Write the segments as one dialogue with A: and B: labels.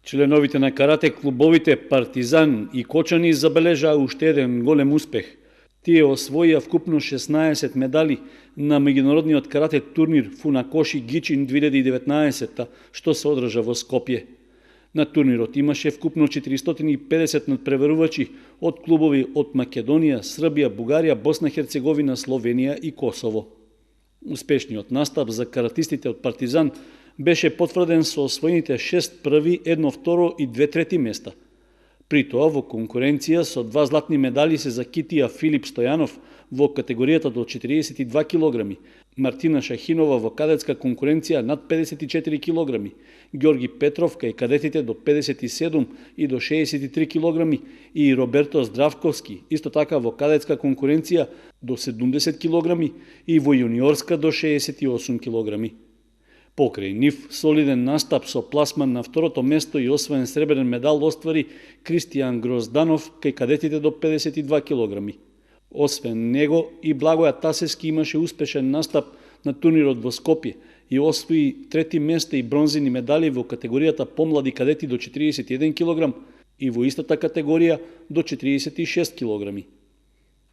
A: Членовите на карате клубовите Партизан и Кочани забележаа уште еден голем успех. Тие освоија вкупно 16 медали на меѓународниот карате турнир Фунакоши Гичин 2019, што се одржа во Скопје. На турнирот имаше вкупно 450 надпреварувачи од клубови од Македонија, Србија, Бугарија, Босна, Херцеговина, Словенија и Косово. Успешниот настап за каратистите од Партизан беше потврден со освоените 6 први, 1 второ и 2 трети места. При тоа во конкуренција со 2 златни медали се закитија Филип Стојанов во категоријата до 42 килограми, Мартина Шахинова во кадетска конкуренција над 54 килограми, Ѓорги Петров кај кадетите до 57 и до 63 килограми и Роберто Здравковски, исто така во кадетска конкуренција до 70 килограми и во јуниорска до 68 килограми. Покрај нив, солиден настап со пласман на второто место и освоен сребрен медал оствари Кристијан Грозданов кај кадетите до 52 килограми. Освен него и Благоја Тасевски имаше успешен настап на турнирот во Скопје и освои трети место и бронзени медали во категоријата помлади кадети до 41 килограм и во истата категорија до 46 килограми.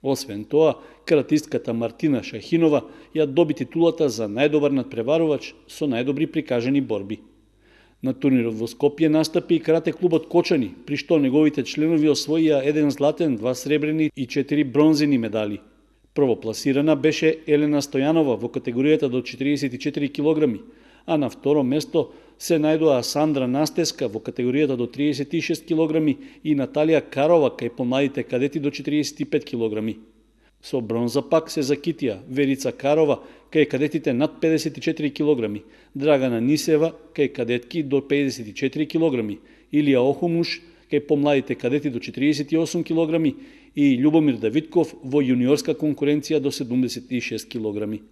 A: Освен тоа, каратистката Мартина Шахинова ја доби титулата за најдобар надпреварувач со најдобри прикажани борби. На турнирот во Скопје настапи и карате клубот Кочани, при што неговите членови освоија 1 златен, 2 сребрени и 4 бронзени медали. Првопласирана беше Елена Стојанова во категоријата до 44 килограми, а на второ место се најдоа Сандра Настеска во категоријата до 36 килограми и Наталија Карова кај помладите кадети до 45 килограми. Со бронза пак се закитија Верица Карова кај кадетите над 54 килограми, Драгана Нисева кај кадетки до 54 килограми, Илија Охомуш кај помладите кадети до 48 килограми и Љубомир Давидков во јуниорска конкуренција до 76 килограми.